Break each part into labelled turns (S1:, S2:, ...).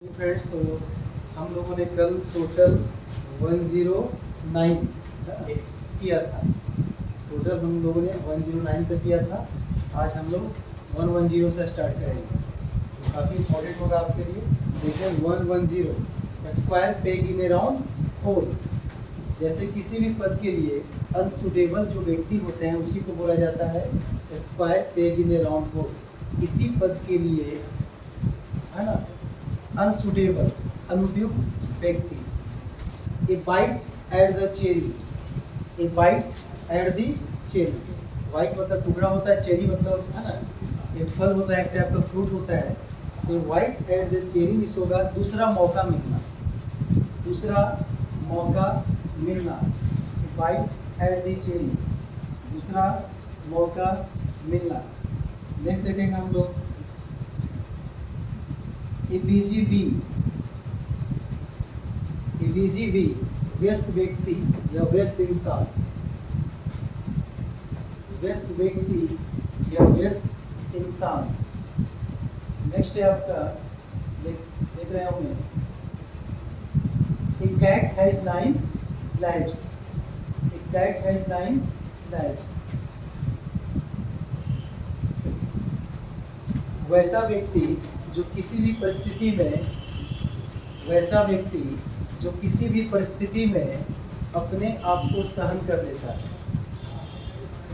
S1: Friends, तो हम लोगों ने कल टोटल 109 किया था। टोटल हम लोगों ने 109 पे किया था। आज हम लोग 110 से स्टार्ट करेंगे, तो काफ़ी इंपॉर्टेंट होगा आपके लिए। देखिए 110 square peg in A round whole. जैसे किसी भी पद के लिए अनसुटेबल जो व्यक्ति होते हैं उसी को बोला जाता है square peg in A round whole. किसी पद के लिए, है ना, अनसुटेबल अनुपयुक्त व्यक्ति। ए bite at the cherry, A bite at the cherry. White मतलब टुकड़ा होता है, चेरी मतलब, है ना, एक फल होता है, एक टाइप का फ्रूट होता है। तो white at the cherry miss होगा दूसरा मौका मिलना, दूसरा मौका मिलना। बाइट एट द चेरी, दूसरा मौका मिलना। नेक्स्ट देखेंगे हम लोग एबीजीबी। एबीजीबी व्यस्त व्यक्ति या व्यस्त इंसान, व्यस्त व्यक्ति या व्यस्त इंसान। नेक्स्ट है आपका, देख रहे होंगे, a cat has 9 lives. A cat has 9 lives. वैसा व्यक्ति जो किसी भी परिस्थिति में, वैसा व्यक्ति जो किसी भी परिस्थिति में अपने आप को सहन कर लेता है।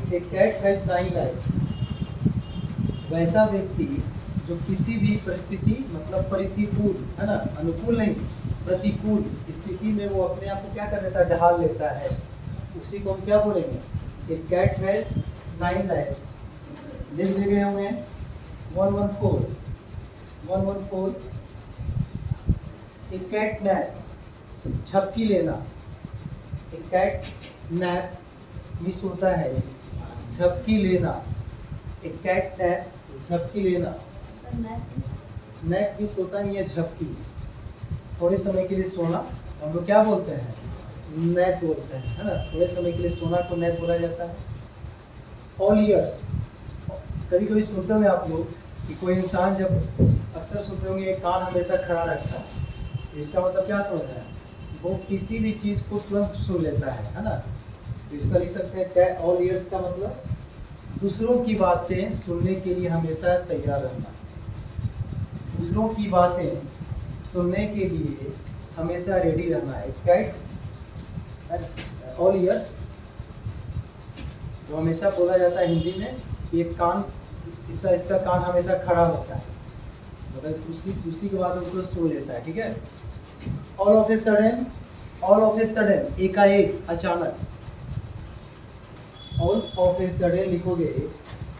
S1: ए कैट हैज 9 लाइव्स। वैसा व्यक्ति जो किसी भी परिस्थिति मतलब प्रतिकूल, है ना, अनुकूल नहीं, प्रतिकूल स्थिति में वो अपने आप को क्या कर लेता है, ढाल लेता है, उसी को हम क्या बोलेंगे, ए कैट हैज 9 लाइव्स। लिख दे गए होंगे 114। ए कैट नैप, झपकी लेना। ए कैट नैप मिस होता है झपकी लेना। ए कैट नैप झपकी लेना। नैप मिस होता नहीं है झपकी, थोड़े समय के लिए सोना हम लोग क्या बोलते हैं, नैप बोलते हैं, है ना। थोड़े समय के लिए सोना को नैप बोला जाता है। ऑल ईयर्स, कभी कभी सुनते होंगे आप लोग कि कोई इंसान, जब अक्सर सुनते होंगे एक कान हमेशा खड़ा रखता है, तो इसका मतलब क्या समझ रहे हैं, वो किसी भी चीज़ को तुरंत सुन लेता है ना। तो इसका लिख सकते हैं क्या, ऑल ईयर्स का मतलब दूसरों की बातें सुनने के लिए हमेशा तैयार रहना। दूसरों की बातें सुनने के लिए हमेशा रेडी रहना है। कैट ऑल ईयर्स जो हमेशा बोला जाता है हिंदी में, ये कान, इसका कान हमेशा खड़ा होता है, मतलब दूसरी की बात उसको सुन लेता है, ठीक है। All of a sudden, all of a sudden एकाएक, अचानक। ऑल ऑफ ए सडन लिखोगे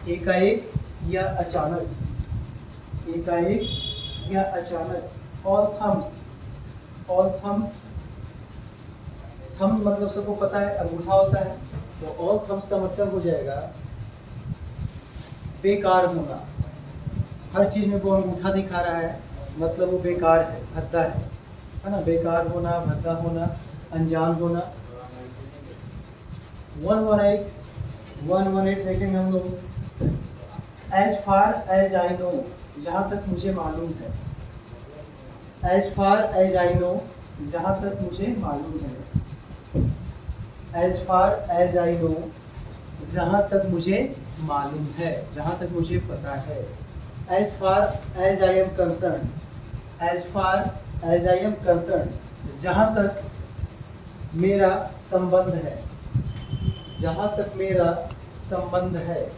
S1: एकाएक या अचानक, एकाएक या अचानक। All thumbs, all thumbs, thumb मतलब सबको पता है अंगूठा होता है, तो ऑल थम्स का मतलब हो जाएगा बेकार होना। हर चीज में वो अंगूठा दिखा रहा है, मतलब वो बेकार है, भद्दा है ना। बेकार होना, भद्दा होना, अनजान होना। 118 देखेंगे हम लोग। As far as I know, जहाँ तक मुझे मालूम है। As far as I know, जहाँ तक मुझे मालूम है। As far as I know, जहाँ तक मुझे मालूम है, जहाँ तक मुझे पता है। As far as I am concern, as far as I am concern, जहाँ तक मेरा संबंध है, जहाँ तक मेरा संबंध है।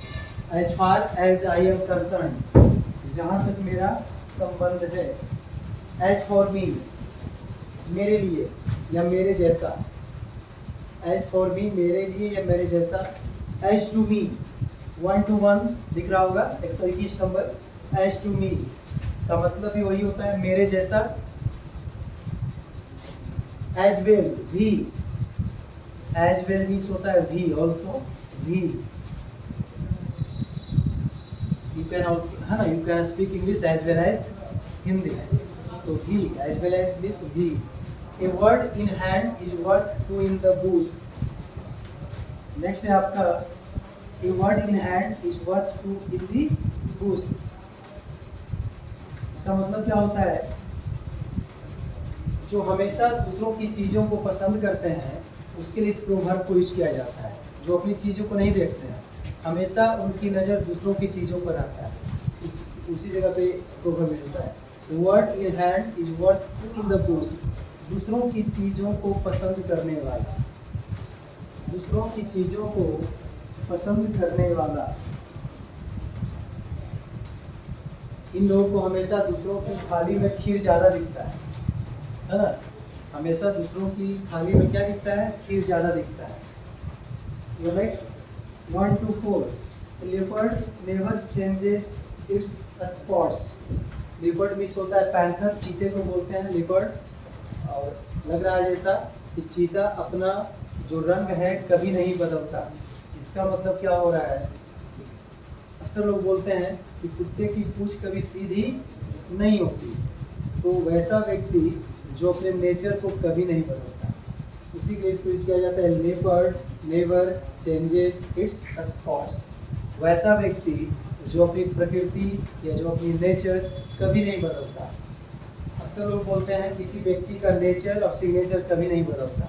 S1: As far as I am concern, जहाँ तक मेरा संबंध है। एज फॉर मी, मेरे लिए या मेरे जैसा। एज फॉर मी, मेरे लिए या मेरे जैसा। एज टू मी, 1 to 1 दिख रहा होगा, 121 नंबर। एज टू मी का मतलब भी वही होता है, मेरे जैसा। एज वेल, भी, एज वेल मीन्स होता है भी, ऑल्सो, भी। यू कैन ऑल्सो, है ना, you can speak English as well as Hindi, तो भी, एज वेल एज मीन्स भी। A word in hand is worth 2 in the bush। Next है आपका, a word in hand is worth 2 in the bush। इसका मतलब क्या होता है, जो हमेशा दूसरों की चीज़ों को पसंद करते हैं उसके लिए इस प्रोवर्ब को यूज किया जाता है। जो अपनी चीज़ों को नहीं देखते हैं, हमेशा उनकी नज़र दूसरों की चीज़ों पर रहता है, उसी जगह पे प्रोवर्ब मिलता है। Word in hand is worth two in the bush. दूसरों की चीज़ों को पसंद करने वाला, दूसरों की चीज़ों को पसंद करने वाला, इन लोगों को हमेशा दूसरों की थाली में खीर ज़्यादा दिखता है ना। हमेशा दूसरों की थाली में क्या दिखता है? खीर ज़्यादा दिखता है। Next 1 to 4, leopard never changes it's spots. Leopard miss होता है पैंथर, चीते को बोलते हैं लेपर्ड। और लग रहा है जैसा कि चीता अपना जो रंग है कभी नहीं बदलता। इसका मतलब क्या हो रहा है? अक्सर लोग बोलते हैं कि कुत्ते की पूंछ कभी सीधी नहीं होती, तो वैसा व्यक्ति जो अपने नेचर को कभी नहीं बदलता, उसी के इसको यूज किया जाता है। Leopard never changes it's spots. वैसा व्यक्ति जो अपनी प्रकृति या जो अपनी नेचर कभी नहीं बदलता। अक्सर लोग बोलते हैं किसी व्यक्ति का नेचर और सिग्नेचर कभी नहीं बदलता,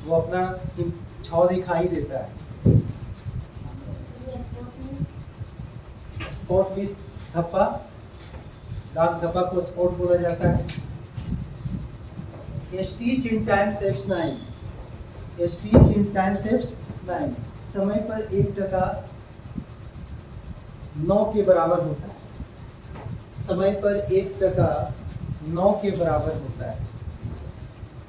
S1: वो अपना छाव दिखाई देता है। स्पॉट मीन्स धब्बा, दाग धब्बा को स्पॉट बोला जाता है। A stitch in time saves 9. A stitch in time saves 9. समय पर 1 टका 9 के बराबर होता है। समय पर 1 टका 9 के बराबर होता है।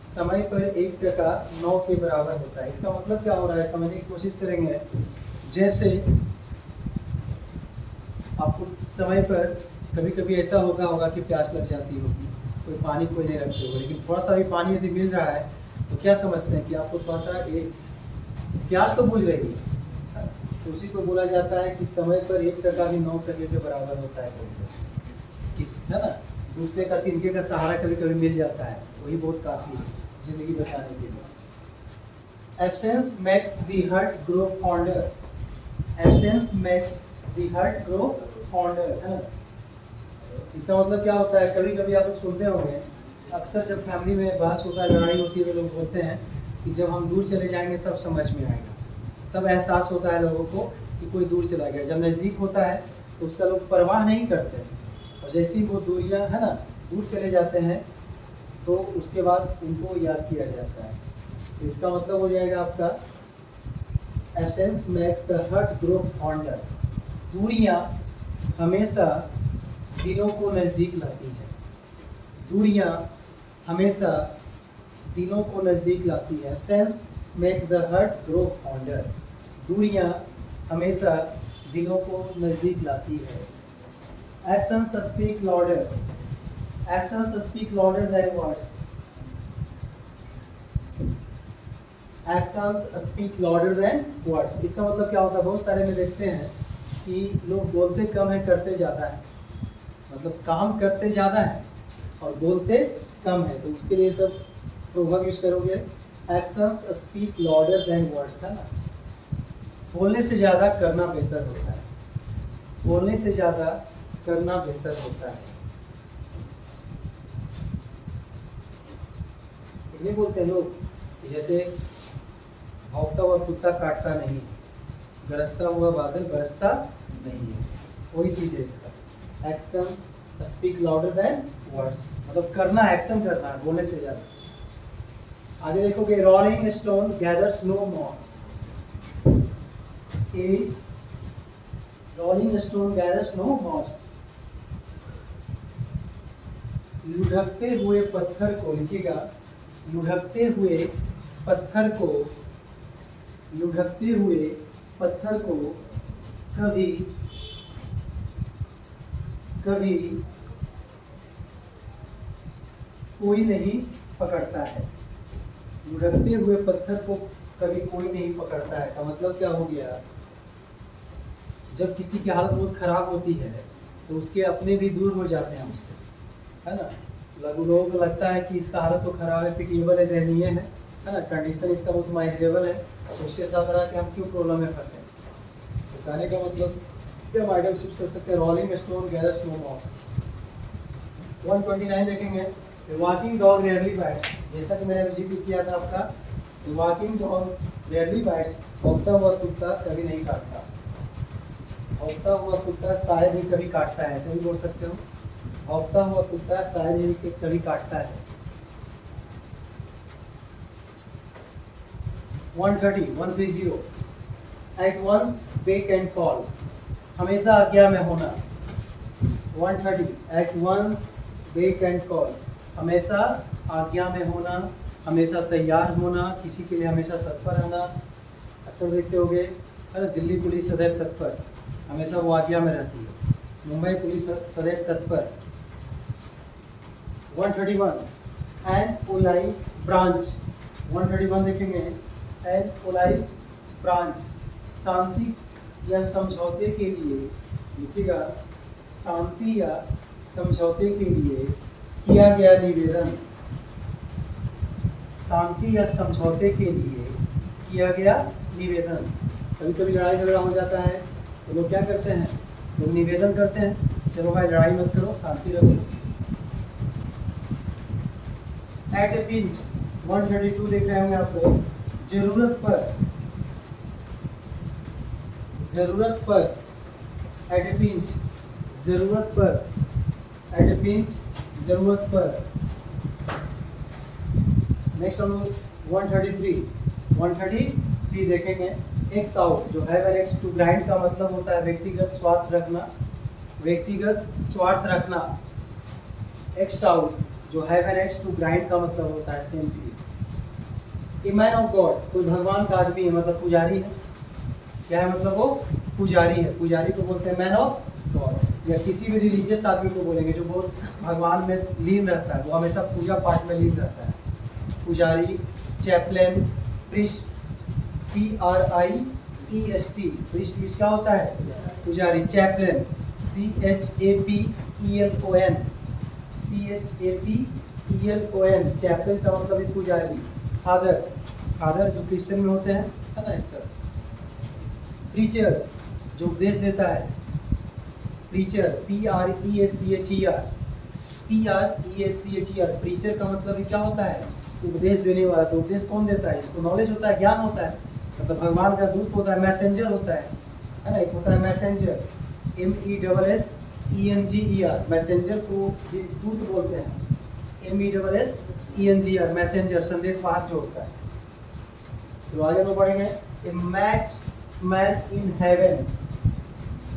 S1: समय पर 1 टका 9 के बराबर होता है। इसका मतलब क्या हो रहा है, समझने की कोशिश करेंगे। जैसे आपको समय पर कभी कभी ऐसा होगा कि प्यास लग जाती होगी, कोई पानी कोई नहीं रखते हो, लेकिन थोड़ा सा भी पानी यदि मिल रहा है तो क्या समझते हैं कि आपको थोड़ा सा एक प्यास तो बुझ रही है, तो उसी को बोला जाता है कि समय पर 1 टका भी 9 टके के बराबर होता है। है ना। दूसरे का तिनके का सहारा कभी कभी मिल जाता है, वही बहुत काफ़ी है जिंदगी बचाने के लिए। Absence makes the heart grow fonder. Absence makes the heart grow fonder, है ना। इसका मतलब क्या होता है? कभी कभी आप लोग सुनते होंगे, अक्सर जब फैमिली में बहस होता है, लड़ाई होती है, तो लोग बोलते हैं कि जब हम दूर चले जाएंगे तब समझ में आएगा, तब एहसास होता है लोगों को कि कोई दूर चला गया। जब नज़दीक होता है तो उसका लोग परवाह नहीं करते, और जैसे ही वो दूरियां, है ना, दूर चले जाते हैं तो उसके बाद उनको याद किया जाता है। तो इसका मतलब हो जाएगा आपका absence makes the heart grow fonder. दूरियां हमेशा दिलों को नज़दीक लाती है। दूरियां हमेशा दिलों को नज़दीक लाती है। Absence makes the heart grow fonder. दूरियां हमेशा दिलों को नज़दीक लाती है। Actions speak louder. Actions speak louder than words. Actions speak louder than words. इसका मतलब क्या होता है? बहुत सारे में देखते हैं कि लोग बोलते कम है, करते ज़्यादा है। मतलब काम करते ज़्यादा है और बोलते कम है, तो उसके लिए सब प्रोवर्ब यूज करोगे। Actions speak louder than words, है ना। बोलने से ज़्यादा करना बेहतर होता है। बोलने से ज़्यादा करना बेहतर होता है। नहीं बोलते लोग कि जैसे भौंकता हुआ कुत्ता काटता नहीं, गरजता हुआ बादल बरसता नहीं है, वही चीज़ है इसका। Action speak louder than words, मतलब करना, एक्शन करना है बोलने से ज़्यादा। आगे देखोगे, rolling stone gathers no moss. A rolling stone gathers no moss. लुढ़कते हुए पत्थर को, लिखिएगा, लुढ़कते हुए पत्थर को, लुढ़कते हुए पत्थर को कभी कभी कोई नहीं पकड़ता है। लुढ़कते हुए पत्थर को कभी कोई नहीं पकड़ता है का मतलब क्या हो गया? जब किसी की हालत बहुत खराब होती है तो उसके अपने भी दूर हो जाते हैं उससे, है ना। लोगों को लगता है कि इसका हालत तो खराब है, पिटिएबल है, दयनीय है ना, कंडीशन इसका बहुत माइजरेबल है, तो उसके साथ रहा कि हम क्यों प्रॉब्लम में फंसे। तो कहने का मतलब क्या आइडिया यूज कर सकते हैं, rolling stone gathers no moss. 129 देखेंगे, वॉकिंग डॉग रेयरली बाइट्स, जैसा कि मैंने अभी जिक्र किया था आपका, वॉकिंग डॉग रेयरली बाइट्स, भौंकता हुआ कुत्ता कभी नहीं काटता। भौंकता हुआ कुत्ता शायद ही कभी काटता है, ऐसे भी बोल सकते हो। भौंकता हुआ कुत्ता शायद ही कभी काटता है। 130 at once beck and call, हमेशा आज्ञा में होना। 130 at once beck and call, हमेशा आज्ञा में होना, हमेशा तैयार होना, किसी के लिए हमेशा तत्पर रहना। अक्सर देखते होंगे, अरे दिल्ली पुलिस सदैव तत्पर, हमेशा वो आज्ञा में रहती है। मुंबई पुलिस सदैव तत्पर। 131 एन पोलाई ब्रांच, 131 देखेंगे, एन पोलाई ब्रांच, शांति या समझौते के लिए, लिखिएगा, शांति या समझौते के लिए किया गया निवेदन। शांति या समझौते के लिए किया गया निवेदन। कभी कभी लड़ाई झगड़ा हो जाता है तो लोग क्या करते हैं, लोग निवेदन करते हैं, चलो भाई लड़ाई मत करो, शांति रखो। एट ए पिंच, 132 देख रहे होंगे आपको, जरूरत पर, जरूरत पर, एट ए पिंच, जरूरत पर, एट ए पिंच, जरूरत पर। नेक्स्ट हम लोग 133 देखेंगे, एक्स आउट, जो है एक्स टू ग्राइंड का मतलब होता है व्यक्तिगत स्वार्थ रखना, व्यक्तिगत स्वार्थ रखना। एक्स आउट जो है एक्स टू ग्राइंड का मतलब होता है सेम चीज। ए मैन ऑफ गॉड, कोई भगवान का आदमी है, मतलब पुजारी है। क्या है मतलब, वो पुजारी है। पुजारी को बोलते हैं मैन ऑफ गॉड, या किसी भी रिलीजियस आदमी को बोलेंगे जो बहुत भगवान में लीन रहता है, वो हमेशा पूजा पाठ में लीन रहता है। पुजारी, चैपलेन, प्रीस्ट, PRIEST, प्रीस्ट क्या होता है, पुजारी। चैपलेन, CHAPELON, CHAPELON, चैपलेन का मतलब है पुजारी। फादर, फादर जो क्रिश्चियन में होते हैं, है ना सर। प्रीचर जो उपदेश देता है, प्रीचर, PREACHER, PREACHER, प्रीचर का मतलब क्या होता है, उपदेश देने वाला। तो उपदेश कौन देता है, इसको नॉलेज होता है, ज्ञान होता है, मतलब भगवान का दूत होता है, मैसेंजर होता है ना। एक होता है मैसेंजर, MESSENGER, मैसेंजर को दूत बोलते हैं। MESSENGER, मैसेंजर, संदेश वाहक जो होता है। तो आगे हम पढ़ेंगे, a match made in heaven,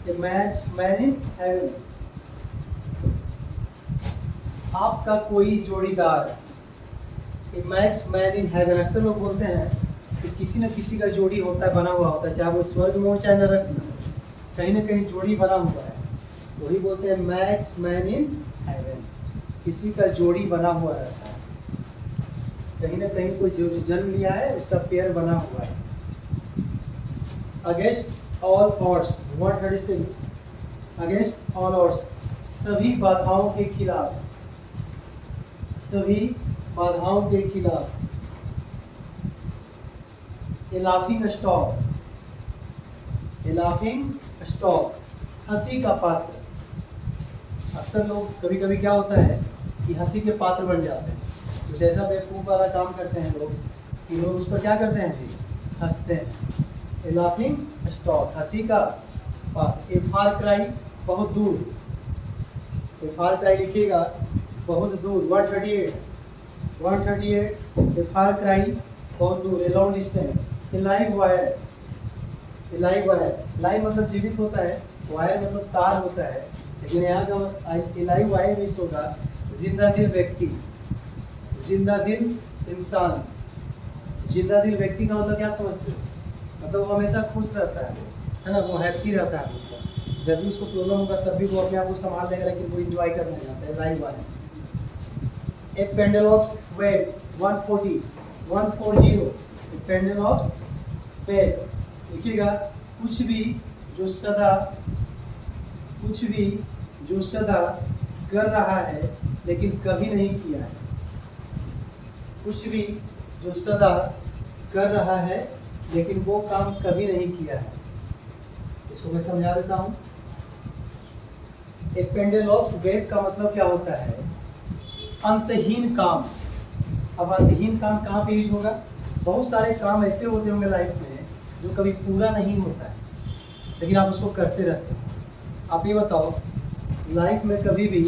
S1: a match made in heaven, आपका कोई जोड़ीदार। A match made in heaven, अक्सर लोग बोलते हैं कि किसी न किसी का जोड़ी होता है, बना हुआ होता है, चाहे वो स्वर्ग में हो चाहे नरक में, कहीं ना कहीं जोड़ी बना हुआ है। वही बोलते हैं मैच मैन इन हेवन, किसी का जोड़ी बना हुआ रहता है, कहीं ना कहीं कोई जो जन्म लिया है उसका पेयर बना हुआ है। Against all odds, 136, against all odds, सभी बाधाओं के खिलाफ, सभी बाधाओं के खिलाफ। ए लाफिंग स्टॉक, ए लाफिंग स्टॉक, हंसी का पात्र। अक्सर लोग कभी कभी क्या होता है कि हंसी के पात्र बन जाते हैं, कुछ ऐसा बेवकूफ़ वाला काम करते हैं लोग कि लोग उस पर क्या करते हैं जी, हंसते हैं। ए लाफिंग स्टॉक, हंसी का पात्र। ए फार क्राई, बहुत दूर, ए फार क्राई लिखिएगा, बहुत दूर। 138, ए फार क्राई, बहुत दूर। A long distance. A live wire, A live wire, live मतलब जीवित होता है, वायर मतलब तार होता है, लेकिन यहाँ का ए लाइव वायर मिस होगा, जिंदा दिल व्यक्ति, जिंदा दिल इंसान। जिंदा दिल व्यक्ति का मतलब क्या समझते हो, मतलब वो हमेशा खुश रहता है ना, वो हैप्पी रहता है हमेशा। जब भी उसको प्रॉब्लम होगा तब भी वो अपने आप को संभाल लेगा, लेकिन वो इंजॉय करने जाता है, लाइव वायर। एक पेंडलॉप्स वेट, 140, पेंडलॉप्स वेट, देखिएगा, कुछ भी जो सदा, कुछ भी जो सदा कर रहा है लेकिन कभी नहीं किया है, कुछ भी जो सदा कर रहा है लेकिन वो काम कभी नहीं किया है। इसको मैं समझा देता हूँ। एक पेंडलॉप्स वेब का मतलब क्या होता है, अंतहीन काम। अब अंतहीन काम कहाँ पे यूज होगा? बहुत सारे काम ऐसे होते होंगे लाइफ में जो कभी पूरा नहीं होता है, लेकिन आप उसको करते रहते हो। आप ये बताओ, लाइफ में कभी भी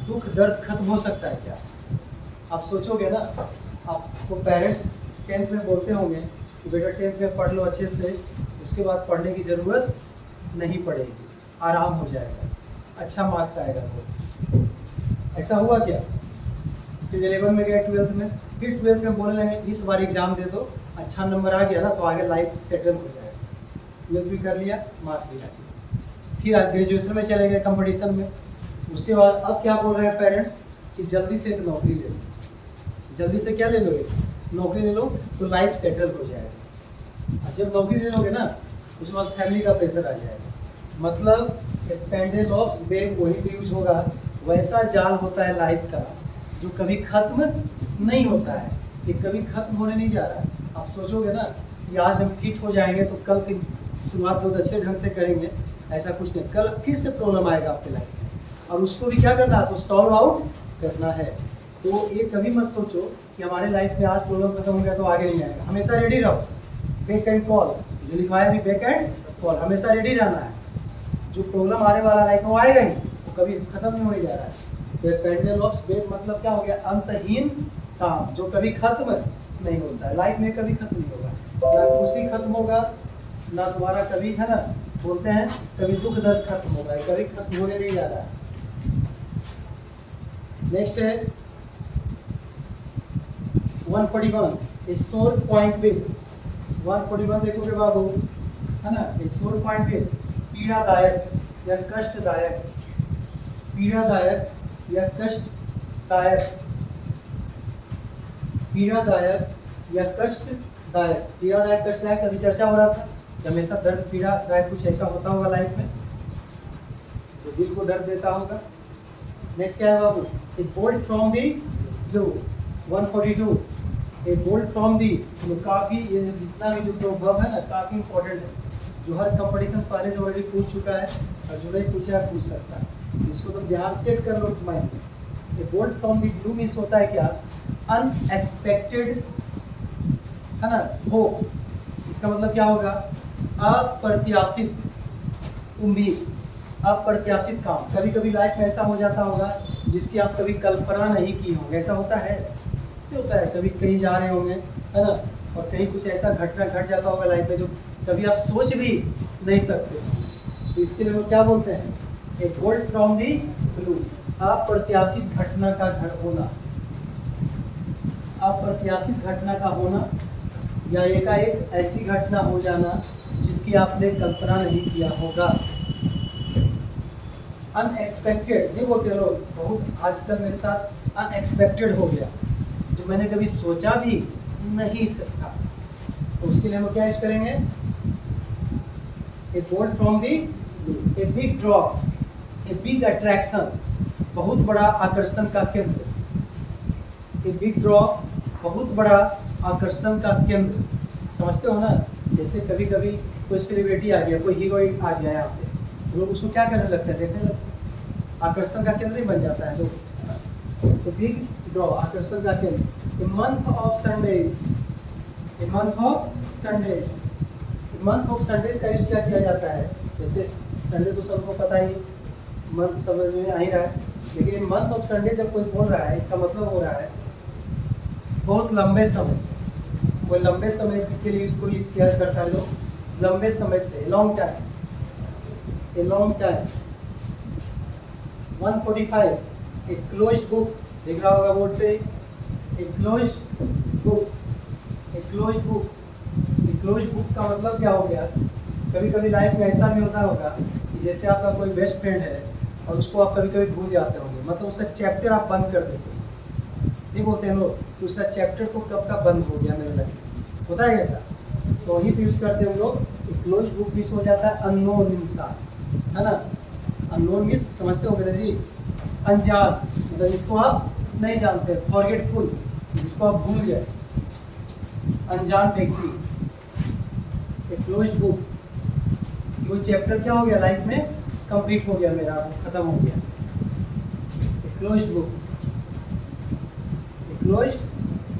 S1: दुख दर्द खत्म हो सकता है क्या? आप सोचोगे ना, आपको पेरेंट्स 10th में बोलते होंगे कि बेटा 10th में पढ़ लो अच्छे से, उसके बाद पढ़ने की ज़रूरत नहीं पड़ेगी, आराम हो जाएगा, अच्छा मार्क्स आएगा। तो ऐसा हुआ क्या? फिर 11 में गए, 12th में, फिर 12th में बोलने लगे इस बार एग्ज़ाम दे दो, अच्छा नंबर आ गया ना तो आगे लाइफ सेटल हो जाएगा। 12th भी कर लिया, मार्क्स भी आ गया, फिर ग्रेजुएशन में चले गए कंपटीशन में। उसके बाद अब क्या बोल रहे हैं पेरेंट्स कि जल्दी से एक नौकरी ले लो, जल्दी से क्या ले लो, एक नौकरी ले लो तो लाइफ सेटल हो जाएगा। और जब नौकरी ले लोगे ना, उसके बाद फैमिली का प्रेशर आ जाएगा। मतलब पेंडेलॉप्स वेब वही पे यूज होगा, वैसा जाल होता है लाइफ का जो कभी खत्म नहीं होता है, ये कभी खत्म होने नहीं जा रहा। आप सोचोगे ना कि आज हम फिट हो जाएंगे तो कल की शुरुआत बहुत अच्छे ढंग से करेंगे, ऐसा कुछ नहीं, कल फिर से प्रॉब्लम आएगा आपके लाइफ में, और उसको भी क्या करना है, आपको सॉल्व आउट करना है। तो ये कभी मत सोचो कि हमारे लाइफ में आज प्रॉब्लम खत्म हो गया तो आगे नहीं आएगा। हमेशा रेडी रहो, बैक एंड कॉल जो लिखवाया भी, बैक एंड कॉल, हमेशा रेडी रहना है। जो प्रॉब्लम आने वाला लाइफ में वो आएगा ही, वो कभी खत्म नहीं होने जा रहा है। तो पेंडेलॉप्स वेब मतलब क्या हो गया, अंतहीन काम जो कभी खत्म नहीं होता है। लाइफ में कभी खत्म नहीं होगा, ना खुशी खत्म होगा, ना तुम्हारा कभी, है ना, बोलते हैं कभी दुख दर्द खत्म होगा, कभी खत्म होने नहीं जा रहा है। नेक्स्ट है 141, ए सोर पॉइंट विद। 141 देखोगे बाबू, है ना, ए सोर पॉइंट विद, पीड़ादायक या कष्टदायक, पीड़ादायक या कष्टदायक, पीड़ादायक या कष्टदायक। पीड़ादायक कष्टदायक अभी चर्चा हो रहा था कि हमेशा दर्द पीड़ादायक कुछ ऐसा होता होगा लाइफ में जो दिल को दर्द देता होगा। नेक्स्ट क्या है बाबू, a bolt from the blue. 142, a bolt from the blue. काफ़ी ये जितना भी जो प्रोवर्ब है ना, काफ़ी इंपॉर्टेंट है, जो हर कंपटीशन पहले से ऑलरेडी पूछ चुका है, और जो नहीं पूछा है पूछ सकता है। इसको तो ध्यान सेट कर लो माइंड में। ए bolt from the blue means होता है क्या, अनएक्सपेक्टेड, है ना, हो। इसका मतलब क्या होगा, अप्रत्याशित उम्मीद, अप्रत्याशित काम। कभी कभी लाइफ में ऐसा हो जाता होगा जिसकी आप कभी कल्पना नहीं की होगी। ऐसा होता है, क्या होता है, कभी कहीं जा रहे होंगे, है ना, और कहीं कुछ ऐसा घटना घट जाता होगा लाइफ में जो कभी आप सोच भी नहीं सकते। तो इसके लिए वो क्या बोलते हैं, ए बोल्ट फ्रॉम दी ब्लू, अप्रत्याशित घटना का होना, अप्रत्याशित घटना का होना, या एकाएक ऐसी घटना हो जाना जिसकी आपने कल्पना नहीं किया होगा। अनएक्सपेक्टेड नहीं बोलते लोग, बहुत आजकल मेरे साथ अनएक्सपेक्टेड हो गया, जो मैंने कभी सोचा भी नहीं सकता। तो उसके लिए हम क्या यूज करेंगे, ए bolt from the, a big drop, a big attraction, बहुत बड़ा आकर्षण का केंद्र। ए बिग ड्रॉप, बहुत बड़ा आकर्षण का केंद्र, समझते हो ना। जैसे कभी कभी कोई सेलिब्रिटी आ गया, कोई हीरोइन आ गया यहाँ पे, लोग उसको क्या करने लगते हैं, देखने लगते हैं, आकर्षण का केंद्र ही बन जाता है लोग। तो बिग ड्रॉ, आकर्षण का केंद्र। A month of Sundays, a month of Sundays, month of Sundays का यूज क्या किया जाता है, जैसे संडे तो सबको पता ही, मंथ समझ में आ ही रहा है, लेकिन मंथ ऑफ संडे जब कोई बोल रहा है, इसका मतलब हो रहा है बहुत लंबे समय से, कोई लंबे समय से के लिए इसको यूज किया करता है लोग, लंबे समय से, long time, a long time. 145, a closed book, देख रहा होगा बोर्ड पे, a closed book, a closed book. A closed book का मतलब क्या हो गया, कभी कभी लाइफ में ऐसा भी होता होगा कि जैसे आपका कोई बेस्ट फ्रेंड है और उसको आप कभी कभी भूल जाते होंगे, मतलब उसका चैप्टर आप बंद कर देते हो, नहीं बोलते हैं लोग कि उसका चैप्टर तो कब का बंद हो गया मेरे लाइफ, होता है ऐसा। तो वहीं पे यूज़ करते हैं हम लोग। क्लोज बुक मिस हो जाता है अननोन इंसान, है ना, अननोन मिस समझते हो मेरे जी, अनजान, मतलब जिसको आप नहीं जानते, फॉरगेटफुल, जिसको आप भूल गए, अनजान व्यक्ति। क्लोज बुक, वो चैप्टर क्या हो गया लाइफ में, कंप्लीट हो गया मेरा, खत्म हो गया। Close book. Closed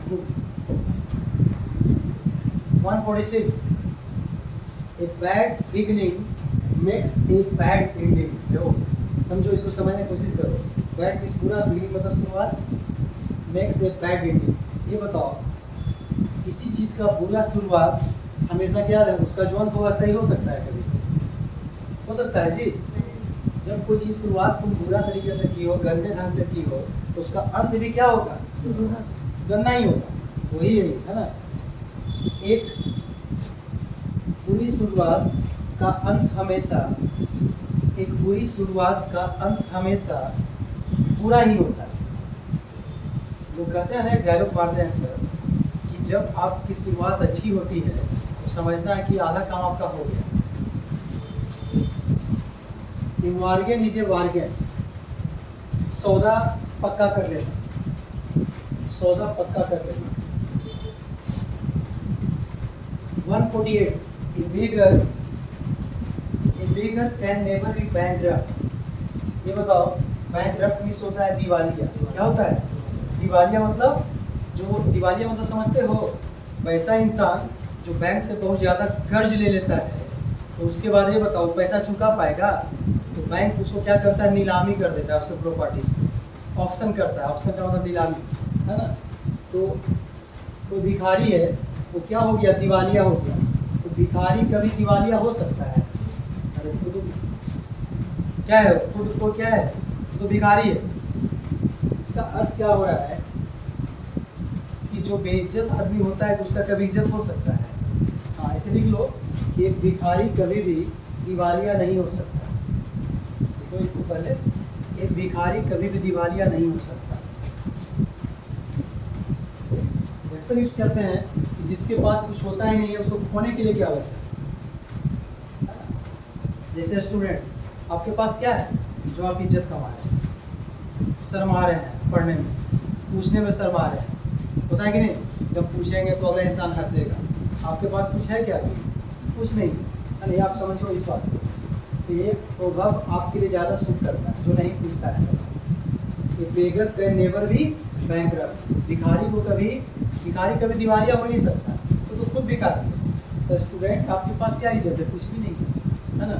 S1: book. 146 a bad beginning makes a bad ending. देखो समझो, इसको समझने की कोशिश करो। बैड इस पूरा बिगनिंग मतलब शुरुआत, मेक्स ए बैड एंडिंग। ये बताओ किसी चीज़ का बुरा शुरुआत हमेशा क्या है, उसका जो अंत होगा सही हो सकता है? कभी हो सकता है जी? जब कोई चीज़ शुरुआत तुम बुरा तरीके से की हो, गंदे ढंग से की हो, तो उसका अंत भी क्या होगा? गंदा ही होगा। वही है ना, एक बुरी शुरुआत का अंत हमेशा, एक बुरी शुरुआत का अंत हमेशा बुरा ही होता है। लोग कहते हैं ना, एक डायलॉग मारते हैं अक्सर कि जब आपकी शुरुआत अच्छी होती है तो समझना है कि आधा काम आपका हो गया। वार्गेन नीचे वार्गेन, सौदा पक्का कर लेना, सौदा पक्का कर लेना। 148 A beggar can never be bankrupt। ये बताओ bankrupt मीन्स होता है दिवालिया। क्या होता है? दिवालिया मतलब, जो दिवालिया मतलब समझते हो, वैसा इंसान जो बैंक से बहुत ज़्यादा कर्ज ले लेता है तो उसके बाद ये बताओ पैसा चुका पाएगा? तो बैंक उसको क्या करता है, नीलामी कर देता है, उसके प्रॉपर्टीज को ऑक्शन करता है। ऑक्शन का मतलब नीलामी है ना। तो भिखारी है वो क्या हो गया, दिवालिया हो गया। तो भिखारी कभी दिवालिया हो सकता है? अरे खुद क्या है, खुद को क्या है, तो भिखारी है। इसका अर्थ क्या हो रहा है कि जो बेइज्जत आदमी होता है तो उसका कभी इज्जत हो सकता है। हाँ, ऐसे लिख लो कि एक भिखारी कभी भी दिवालिया नहीं हो सकता। तो इसको पहले, एक भिखारी कभी भी दिवालिया नहीं हो सकता। अक्सर यूज करते हैं कि जिसके पास कुछ होता ही नहीं है उसको खोने के लिए क्या बचा। जैसे स्टूडेंट, आपके पास क्या है जो आप इज्जत कमा रहे हैं, शर्मा रहे हैं पढ़ने में, पूछने में शर्मा रहे हैं, होता है कि नहीं? जब पूछेंगे तो अगला इंसान हंसेगा। आपके पास कुछ है क्या? कुछ नहीं। अरे आप समझो इस बात को, तो ये प्रोवर्ब आपके लिए ज़्यादा सूट करता है जो नहीं पूछता है सब। ये बेगर कैन नेवर बी बैंकरप्ट। भिखारी कभी दिवालिया हो नहीं सकता, तो खुद भिखारी है। तो स्टूडेंट, आपके पास क्या इज्जत है? कुछ भी नहीं है ना।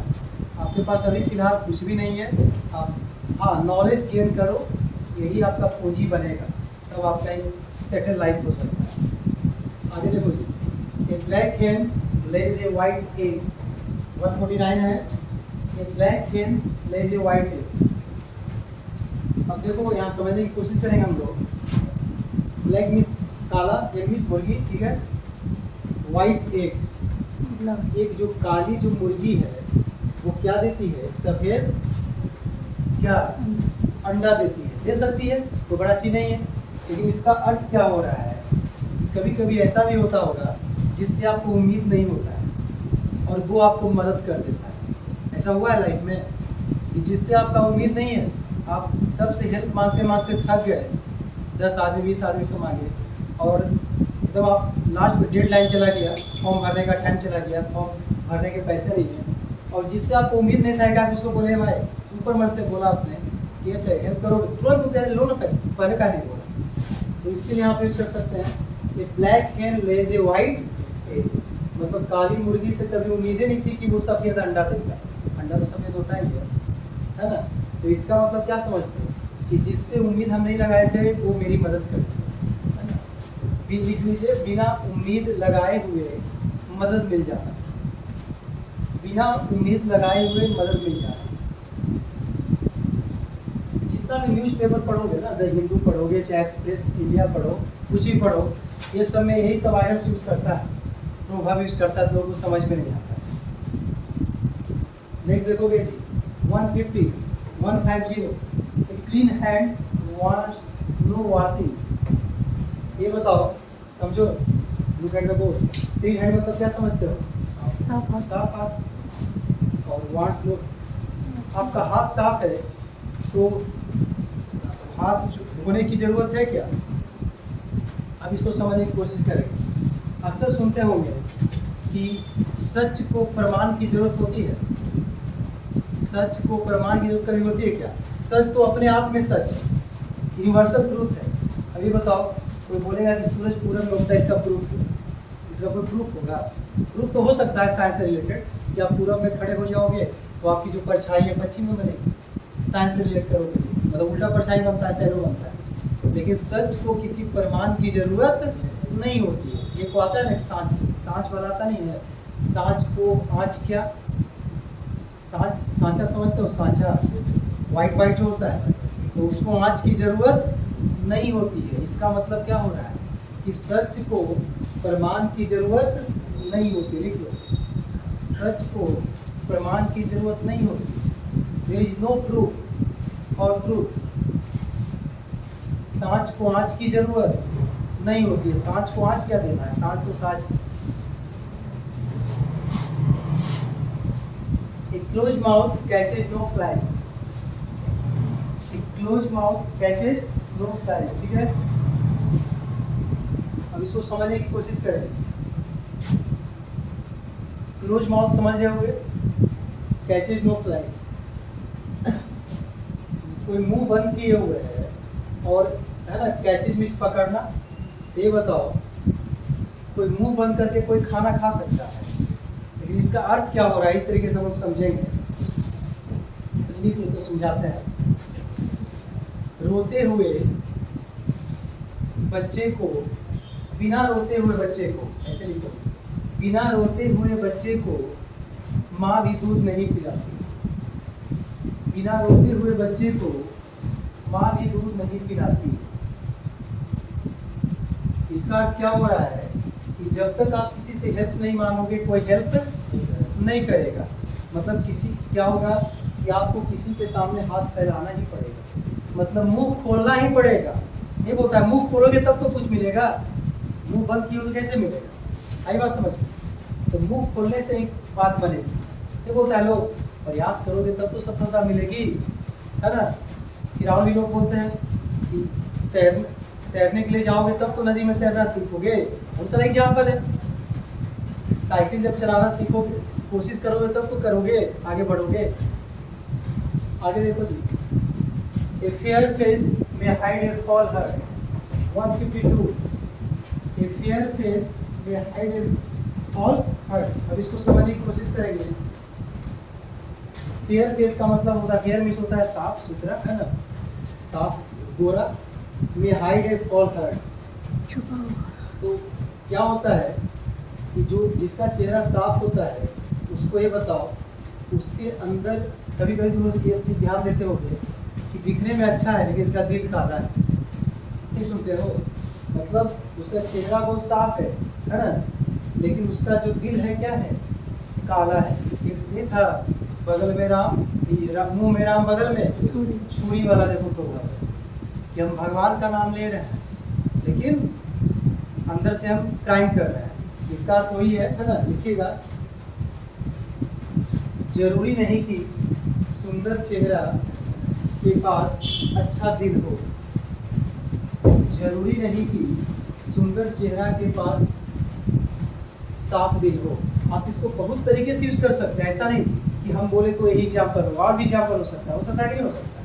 S1: आपके पास अभी फिलहाल कुछ भी नहीं है। आप हाँ, नॉलेज गेन करो, यही आपका पूंजी बनेगा, तब आपका एक सेटल लाइफ हो सकता है। आगे देखो जी, ए ब्लैक हेन लेज ए वाइट एग। 149 है, ए ब्लैक हेन लेज ए वाइट एग। अब देखो यहाँ समझने की कोशिश करेंगे हम लोग। ब्लैक मीन्स काला, एग मीन्स मुर्गी, ठीक है। वाइट एग, एक जो काली जो मुर्गी है वो क्या देती है? सफेद क्या अंडा देती है। दे सकती है, तो बड़ा चीज नहीं है। लेकिन इसका अर्थ क्या हो रहा है, कभी कभी ऐसा भी होता होगा जिससे आपको उम्मीद नहीं होता है और वो आपको मदद कर देता है। ऐसा हुआ है लाइफ में कि जिससे आपका उम्मीद नहीं है, आप सबसे हेल्प मांगते मांगते थक गए, 10 आदमी 20 आदमी से मांगे, और एकदम आप लास्ट में डेडलाइन चला गया, फॉर्म भरने का टाइम चला गया, फॉर्म भरने के पैसे नहीं हैं, और जिससे आपको उम्मीद नहीं था कि आप उसको बोले भाई, ऊपर मन से बोला आपने कि अच्छा हेल्प करोगे, तुरंत तो कह लो ना पैसे, पहले का नहीं बोला। तो इसके लिए यहाँ पे यूज कर सकते हैं, ए ब्लैक हेन लेज ए वाइट एग। मतलब काली मुर्गी से कभी उम्मीदें नहीं थी कि वो सफेद अंडा देगा। अंडा तो सफेद होता ही है ना। तो इसका मतलब क्या समझते हो कि जिससे उम्मीद हम नहीं लगाए थे वो मेरी मदद करती है ना। लिख लीजिए, बिना उम्मीद लगाए हुए मदद मिल जाना, बिना उम्मीद लगाए हुए मदद मिल जाना। जितना भी न्यूज़पेपर पढ़ोगे ना, द हिंदू पढ़ोगे, चाहे एक्सप्रेस इंडिया पढ़ो, कुछ भी पढ़ो, ये सब में यही सब आइटम्स यूज़ करता है, प्रोवर्ब यूज़ करता है, तो लोगों को समझ में नहीं आता। नेक्स्ट देखोगे जी, 150 a clean hand wants no washing. ये बताओ, समझो, look at the board. Clean hand मतलब क्या समझते हो? साफ हाथ। और वांट्स नो, आपका हाथ साफ है तो हाथ धोने की जरूरत है क्या? अब इसको समझने की कोशिश करेंगे। अक्सर सुनते होंगे कि सच को प्रमाण की जरूरत होती है। सच को प्रमाण की जरूरत कभी होती है क्या? सच तो अपने आप में सच है, यूनिवर्सल ट्रूथ है। अभी बताओ, कोई बोलेगा कि सूरज पूरब में उगता है, इसका प्रूफ है, इसका कोई प्रूफ होगा? प्रूफ तो हो सकता है साइंस से रिलेटेड कि आप पूरब में खड़े हो जाओगे तो आपकी जो परछाई है पश्चिम में बनेगी, साइंस से रिलेट करोगे मतलब उल्टा परछाई बनता है, शैडो बनता है। लेकिन सच को किसी प्रमाण की जरूरत नहीं होती है। ये को आता है ना सांच, सांच वाला आता नहीं है, सांच को आँच क्या, सांच, सांचा समझते हो, सांचा वाइट वाइट जो होता है, तो उसको आँच की जरूरत नहीं होती है। इसका मतलब क्या हो रहा है कि सच को प्रमाण की जरूरत नहीं होती। लिख लो, सच को प्रमाण की जरूरत नहीं होती। देयर इज नो प्रूफ और ट्रूथ। सांच को आँच की जरूरत नहीं होती है। सांच को आँच क्या देना है, सांच तो सांच। A closed mouth catches no flies. A closed mouth catches no flies. ठीक है, अब इसको समझने की कोशिश करें। क्लोज माउथ समझ रहे होंगे, कैचेज नो फ्लाइज। कोई मुंह बंद किए हुए है और है ना, कैचेज मीन्स पकड़ना। ये बताओ, कोई मुंह बंद करके कोई खाना खा सकता है, लेकिन इसका अर्थ क्या हो रहा है, इस तरीके से हम लोग समझेंगे। तो समझाते हैं। रोते हुए बच्चे को, बिना रोते हुए बच्चे को, ऐसे लिखो, बिना रोते हुए बच्चे को माँ भी दूध नहीं पिलाती। बिना रोते हुए बच्चे को माँ भी दूध नहीं पिलाती। इसका अर्थ क्या हो रहा है कि जब तक आप किसी से हेल्प नहीं मांगोगे कोई हेल्प नहीं करेगा। मतलब किसी, क्या होगा कि आपको किसी के सामने हाथ फैलाना ही पड़ेगा, मतलब मुंह खोलना ही पड़ेगा। ये बोलता है मुंह खोलोगे तब तो कुछ मिलेगा, मुंह बंद किए तो कैसे मिलेगा? आई बात समझ? तो मुंह खोलने से एक बात बनेगी। ये बोलता है लो प्रयास करोगे तब तो सफलता मिलेगी, है ना। फिर और भी लोग बोलते हैं कि तैरने के लिए जाओगे तब तो नदी में तैरना सीखोगे, उस तरह एग्जाम्पल है। साइकिल जब चलाना सीखोगे, कोशिश करोगे तब तो करोगे, आगे बढ़ोगे। आगे देखो जी, a fair face may hide a foul heart. 152, a fair face may hide a foul heart. अब इसको समझने की कोशिश करेंगे। फेयर फेस का मतलब होता है, फेयर मीन्स होता है साफ सुथरा, है ना, साफ गोरा। में हाइड ए फॉल हर्ट, छुपा हुआ। तो क्या होता है कि जो जिसका चेहरा साफ होता है उसको ये बताओ, उसके अंदर कभी कभी तुम ये चीज ध्यान देते होगे कि दिखने में अच्छा है लेकिन इसका दिल काला है। ये सुनते हो, मतलब उसका चेहरा बहुत साफ है ना, लेकिन उसका जो दिल है क्या है, काला है। ये था बगल में राम, मुंह में राम बगल में छुरी वाला। देखो तो कि हम भगवान का नाम ले रहे हैं लेकिन अंदर से हम क्राइम कर रहे हैं। इसका अर्थ वही है ना। लिखिएगा, जरूरी नहीं कि सुंदर चेहरा के पास अच्छा दिल हो। जरूरी नहीं कि सुंदर चेहरा के पास साफ दिल हो। आप इसको बहुत तरीके से यूज कर सकते हैं, ऐसा नहीं कि हम बोले तो यही एग्जाम्पल हो, और भी एग्जाम्पल हो सकता है कि नहीं हो सकता,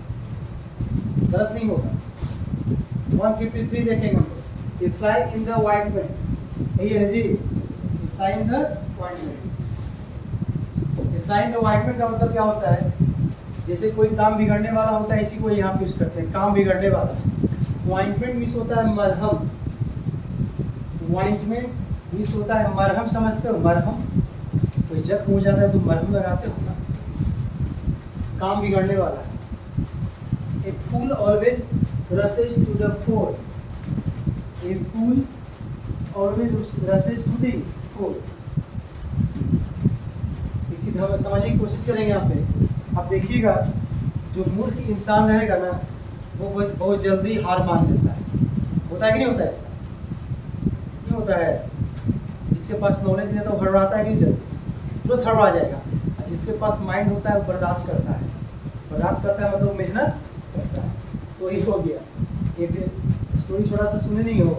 S1: गलत नहीं होगा। 153 देखेंगे हम लोग। A fly in the white man, यही है जी, fly in the white man. Fly in the white man का मतलब क्या होता है, जैसे कोई काम बिगड़ने वाला होता है, इसी को यहाँ पे यूज करते हैं, काम बिगड़ने वाला। वाइटमेंट मिस होता है मरहम। वाइटमेंट मिस होता है मरहम, समझते हो मरहम? कोई जख्म हो जाता है तो मरहम लगाते हो ना, काम बिगड़ने वाला है। A fool always rushes to the fore. A fool always rushes to the fore. एक चीज हम समझने की कोशिश करेंगे यहाँ पे। आप देखिएगा, जो मूर्ख इंसान रहेगा ना, वो बहुत जल्दी हार मान लेता है। होता है कि नहीं होता है ऐसा? नहीं होता है। जिसके पास नॉलेज नहीं है तो हड़बड़ाता है कि जल्दी, तुरंत हड़बड़ा जाएगा। और जिसके पास माइंड होता है वो बर्दाश्त करता है। बर्दाश्त करता है मतलब मेहनत करता है। तो ये हो गया। एक स्टोरी थोड़ा सा सुने नहीं हो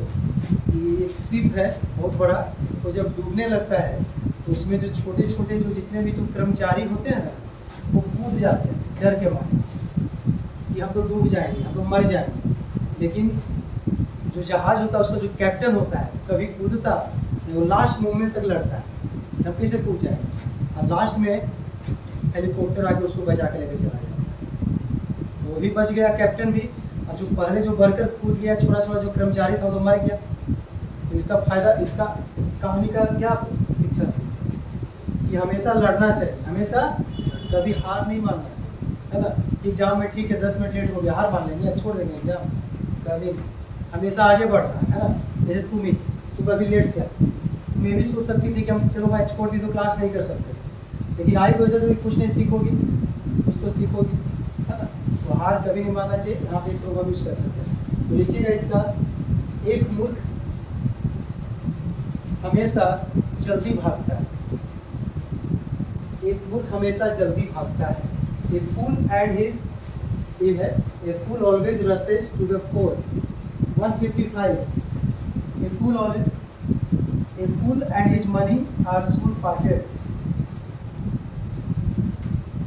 S1: कि एक शिप है बहुत बड़ा, तो जब डूबने लगता है तो उसमें जो छोटे छोटे जो जितने भी जो कर्मचारी होते हैं ना, वो कूद जाते हैं डर के मारे कि हम तो डूब जाएंगे, हम तो मर जाएंगे। लेकिन जो जहाज होता है उसका जो कैप्टन होता है कभी कूदता वो लास्ट मोमेंट तक लड़ता है, जब कैसे कूद जाए और लास्ट में हेलीकॉप्टर आके उसको बचा के लेके चला गया। वो भी बच गया कैप्टन भी, और जो पहले जो वर्कर कूद गया छोटा छोटा जो कर्मचारी था वो तो मर गया। तो इसका फायदा, इसका कहानी का क्या शिक्षा से कि हमेशा लड़ना चाहिए, हमेशा कभी हार नहीं मानना चाहिए, है ना। एग्जाम में ठीक है 10 मिनट लेट हो गया, हार मान लेंगे, छोड़ देंगे एग्जाम, कभी हमेशा आगे बढ़ना है ना। जैसे तुम कभी लेट से तुम्हें भी सोच सकती थी कि हम चलो भाई छोड़ दी तो क्लास नहीं कर सकते, लेकिन आई वजह से कुछ नहीं सीखोगी, कुछ तो सीखोगी, है ना। तो हार कभी नहीं मानना चाहिए। यहाँ पे प्रोग्राम यूज कर सकते हैं। तो लिखिएगा इसका, एक मूर्ख हमेशा जल्दी भागता है, एक मूर्ख हमेशा जल्दी भागता है। ए फूल एंड हिज, ये है, a fool always rushes to the fore. 155, a fool always, a fool and his money are soon parted.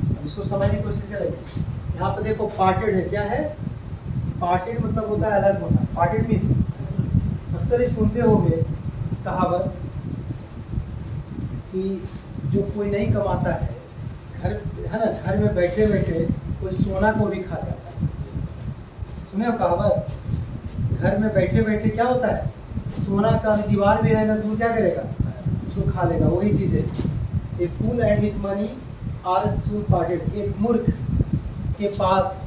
S1: अब इसको समझने की कोशिश करेंगे। यहाँ पे देखो पार्टेड है, क्या है पार्टेड, मतलब होता है अलग होना। पार्टेड मीन्स अक्सर ये सुनते होंगे कहावत कि जो कोई नहीं कमाता है घर, है ना, घर में बैठे बैठे कोई सोना को भी खा जाता है। सुने हो कहावत, घर में बैठे बैठे क्या होता है, सोना का दीवार भी रहेगा तो क्या करेगा, उसको खा लेगा। वही चीज़ है। A fool and his money are soon parted. एक मूर्ख के पास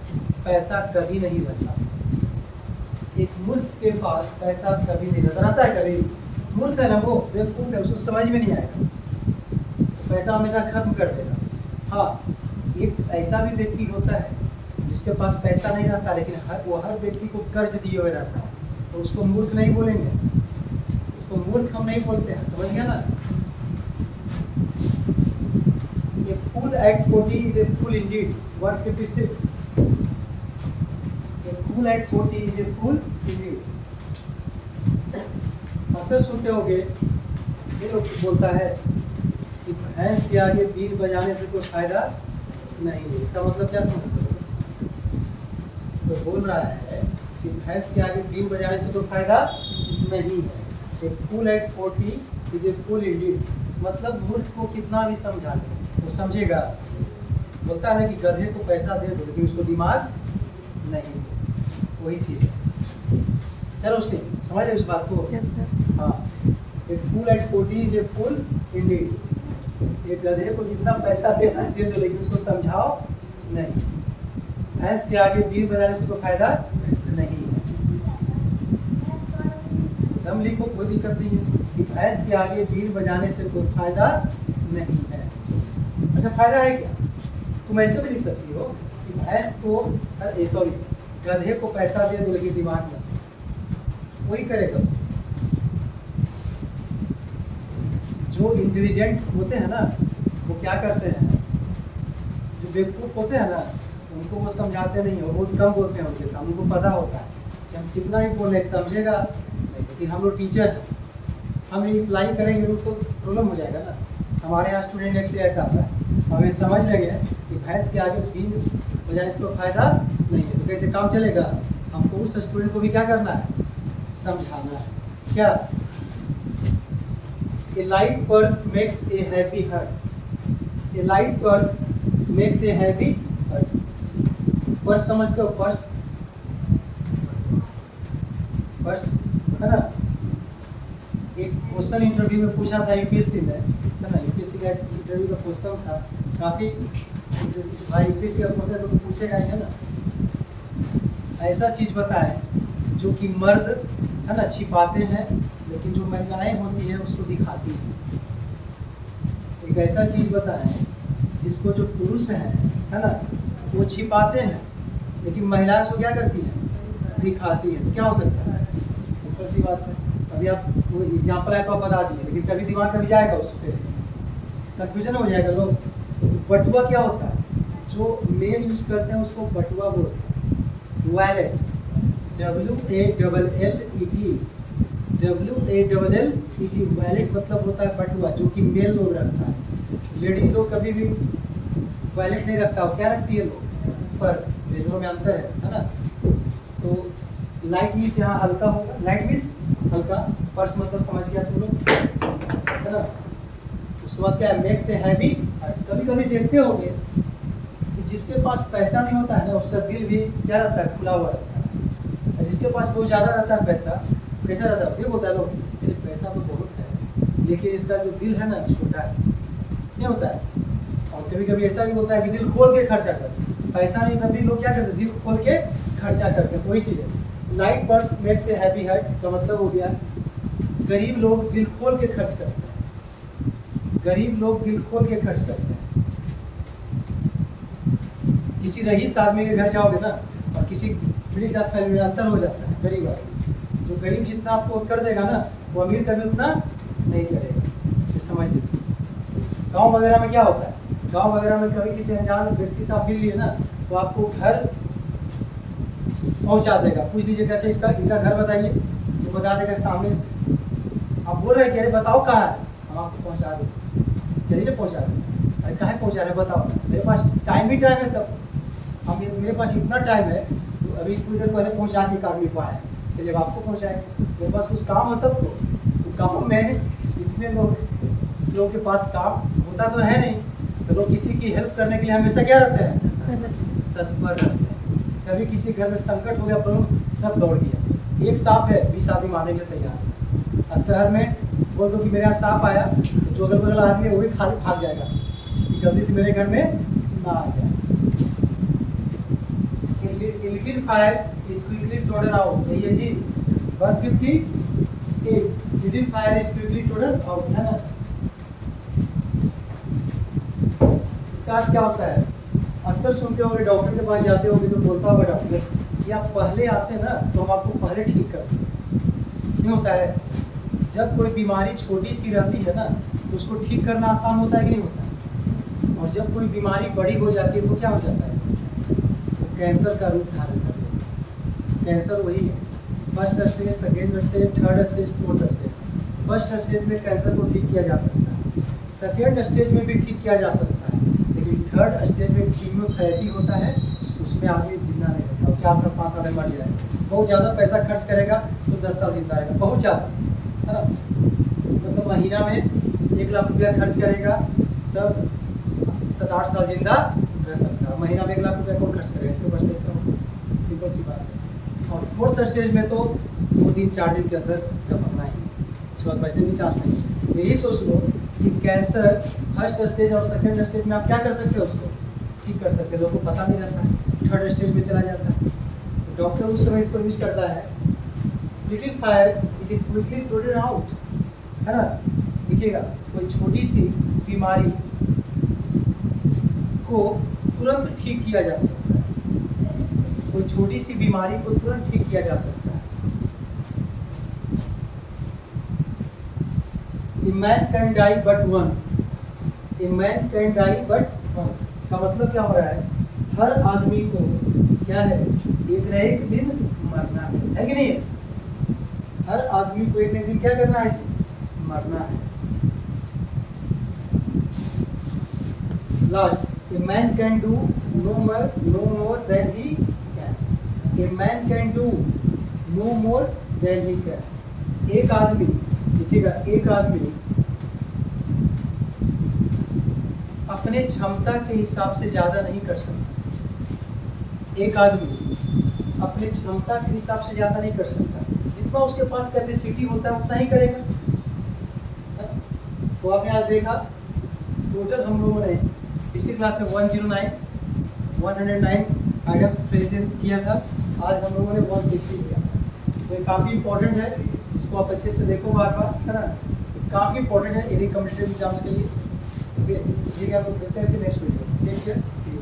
S1: पैसा कभी नहीं रहता, एक मूर्ख के पास पैसा कभी नहीं रहता। रहता है कभी? मूर्ख है ना वो, बेवकूफ है, उसको समझ में नहीं आएगा, पैसा हमेशा खत्म कर देगा। हाँ, एक ऐसा भी व्यक्ति होता है जिसके पास पैसा नहीं रहता, लेकिन हर व्यक्ति को कर्ज दिए हुए रहता है, तो उसको मूर्ख नहीं बोलेंगे, उसको मूर्ख हम नहीं बोलते हैं, समझ गया ना। A fool at 40 is a fool indeed. 156. A fool at 40 is a fool indeed. अक्सर सुनते होंगे ये लोग बोलता है कि भैंस के आगे बीन बजाने से कोई फायदा नहीं है। इसका मतलब क्या समझते हो? तो बोल रहा है कि भैंस के आगे बीन बजाने से कोई फायदा नहीं है। A fool at 40 is a fool indeed. मतलब मूर्ख को कितना भी समझा दे वो समझेगा। बोलता है ना कि गधे को पैसा दे दो लेकिन उसको दिमाग नहीं, वही चीज़ है। चलो उसने समझ उस बात को।
S2: Yes sir.
S1: हाँ, एक fool at 40 is a fool indeed. एक गधे को जितना पैसा देना है दे दो लेकिन उसको समझाओ नहीं। भैंस के आगे बीन बजाने से कोई फायदा नहीं है। दम लिखो, कोई दिक्कत नहीं है कि भैंस के आगे बीन बजाने से कोई फायदा नहीं है। अच्छा, फायदा है क्या? तुम ऐसे भी लिख सकती हो कि भैंस को, सॉरी, गधे को पैसा दे दो लेकिन दिमाग में, वही करेगा। जो इंटेलिजेंट होते हैं ना वो क्या करते हैं, जो बेवकूफ होते हैं ना उनको वो समझाते नहीं हो, बहुत कम बोलते हैं उनके सामने। उनको पता होता है कि हम कितना ही बोले समझेगा, लेकिन हम लोग टीचर हैं, हम ये अप्लाई करेंगे तो प्रॉब्लम हो जाएगा ना। हमारे यहाँ स्टूडेंट एक से एक आता है, हमें समझ लेंगे कि भैंस के आगे बीन बजाने से कोई फायदा नहीं है, तो कैसे काम चलेगा? हमको उस स्टूडेंट को भी क्या करना है, समझाना है। क्या? A light purse makes a happy heart. A light purse makes a happy heart. Purse समझते हो? पर्स, पर्स है ना। एक क्वेश्चन इंटरव्यू में पूछा था यूपीएससी में, है ना, यूपीएससी का इंटरव्यू का क्वेश्चन था काफ़ी। भाई यूपीएससी का क्वेश्चन तो पूछेगा ही, है ना। ऐसा चीज़ बताएं जो कि मर्द, है ना, छिपाते हैं लेकिन जो महिलाएं होती है उसको दिखाती है। एक ऐसा चीज़ बताएं जिसको जो पुरुष हैं, है ना, वो छिपाते हैं लेकिन महिलाएं उसको क्या करती हैं, दिखाती हैं। तो क्या हो सकता है? सिंपल सी बात है। अभी आप वो एग्जाम्पल है तो आप बता दिए, लेकिन कभी दिमाग कभी जाएगा उस पर, कन्फ्यूजन हो जाएगा लोग। बटुआ क्या होता है? जो मेल यूज करते हैं उसको बटुआ बोलते हैं। वैलेट, WALLET, WALLET, वैलेट मतलब होता है बटुआ, जो कि मेल लोग रखता है। लेडीज लोग कभी भी वैलेट नहीं रखता, वो क्या रखती है लोग? पर्स। दोनों में अंतर है ना। तो लाइट मीन्स यहाँ हल्का होगा, लाइट मीन्स हल्का, पर्स मतलब समझ गया तुम लोग, है ना। उसके बाद क्या है, मेक से हैवी। कभी कभी देखते होंगे कि जिसके पास पैसा नहीं होता है ना, उसका दिल भी क्या रहता है, खुला हुआ रहता है। और जिसके पास बहुत ज़्यादा रहता है पैसा, कैसा रहता है, ये बोलता है लोग मेरे पैसा तो बहुत है लेकिन इसका जो दिल है ना छोटा है, नहीं होता है। और कभी कभी ऐसा भी होता है कि दिल खोल के खर्चा करते हैं, पैसा नहीं तब भी लोग क्या करते हैं, दिल खोल के खर्चा करते हैं। वही चीज़ है, लाइट पर्स मेक से हैवी हार्ट का मतलब हो गया गरीब लोग दिल खोल के खर्च करते हैं, गरीब लोग दिल खोल के खर्च करते हैं। किसी रईस आदमी के घर जाओगे ना और किसी मिडिल क्लास फैमिली में अंतर हो जाता है। गरीब आदमी, जो गरीब जितना आपको कर देगा ना, वो अमीर कभी उतना नहीं करेगा, ये समझ लीजिए। गाँव वगैरह में क्या होता है, गांव वगैरह में कभी किसी अनजान व्यक्ति से आप मिल लिए ना, तो आपको घर पहुंचा देगा। पूछ लीजिए कैसे इनका घर बताइए, तो बता देगा सामने। आप बोल रहे हैं कि अरे बताओ कहाँ है, हम आपको पहुंचा दें, चलिए पहुंचा दें। अरे कहाँ पहुंचा रहे बताओ, मेरे पास टाइम ही टाइम है, तब हम मेरे पास इतना टाइम है, तो अभी कुछ देर पहले पहुँचा के आदमी पाए, चलिए अब आपको पहुँचाएँ। मेरे पास कुछ काम हो तब तो गाँव में इतने लोगों के पास काम होता तो है नहीं, तो लोग किसी की हेल्प करने के लिए हमेशा क्या रहते हैं, तत्पर रहते हैं। कभी किसी घर में संकट हो गया, प्रॉब्लम, सब दौड़ गया। एक सांप है 20 आदमी मारने के लिए तैयार है। और शहर में बोल दो कि मेरे यहाँ सांप आया, तो जो अगल बगल आदमी है वो भी खाली भाग जाएगा कि जल्दी से मेरे घर में ना आ जाए। Little fire is quickly total out, यही है जी 158। Little fire is quickly total out, है ना। इसका अर्थ क्या होता है, अक्सर सुनते होंगे डॉक्टर के पास जाते होंगे तो बोलता होगा डॉक्टर कि आप पहले आते ना तो हम आपको पहले ठीक करते। नहीं होता है, जब कोई बीमारी छोटी सी रहती है ना तो उसको ठीक करना आसान होता है कि नहीं होता है। और जब कोई बीमारी बड़ी हो जाती है तो क्या हो जाता है, तो कैंसर का रूप धारण कर लेता है। कैंसर वही है, first stage, second stage, third stage, fourth stage. First stage में कैंसर को ठीक किया जा सकता है, सेकेंड स्टेज में भी ठीक किया जा सकता है, लेकिन थर्ड स्टेज में कीमोथेरेपी होता है, उसमें आदमी जिंदा नहीं रहता, 4 साल 5 साल में मर जाएगा। बहुत ज़्यादा पैसा खर्च करेगा तो 10 साल जिंदा रहेगा, बहुत ज़्यादा, है ना। मतलब महीना में 1 लाख रुपया खर्च करेगा तब 7-8 साल जिंदा रह सकता है। महीना में 1 लाख रुपया कौन खर्च करेगा, इसके पास पैसा हो, सिंपल सी बात है। और फोर्थ स्टेज में तो 2-3-4 दिन के अंदर टपकना ही, उसके बाद बचने की चांस नहीं। यही सोच लो कि कैंसर फर्स्ट स्टेज और सेकेंड स्टेज में आप क्या कर सकते हो, उसको ठीक कर सकते हैं। लोगों को पता नहीं रहता है, थर्ड स्टेज में चला जाता है, तो डॉक्टर उस समय इसको यूज करता है। Little fire is it quickly total out, है ना। देखिएगा, कोई छोटी सी बीमारी को तुरंत ठीक किया जा सकता है, कोई छोटी सी बीमारी को तुरंत ठीक किया जा सकता है। A man can die but once. A man can die but once. का मतलब क्या हो रहा है, हर आदमी को क्या है, एक न एक दिन मरना है कि नहीं। हर आदमी को एक न एक दिन क्या करना है, मरना है। Last, a man can do no more than he can. A man can do no more than he can. एक आदमी, देखिएगा, एक आदमी अपने क्षमता के हिसाब से ज़्यादा नहीं कर सकता। एक आदमी अपने क्षमता के हिसाब से ज़्यादा नहीं कर सकता, जितना उसके पास कैपेसिटी होता है उतना ही करेगा। तो आपने आज देखा, टोटल हम लोगों ने इसी क्लास में 109 आइटम्स प्रेजेंट किया था। आज हम लोगों ने 160 किया था। तो ये काफ़ी इंपॉर्टेंट है, इसको आप अच्छे से देखो बार बार, है ना। काफ़ी इंपॉर्टेंट है इन कॉम्पिटिटिव एग्जाम्स के लिए। ठीक है, आप लोग देखते हैं कि next video. Take care, see you.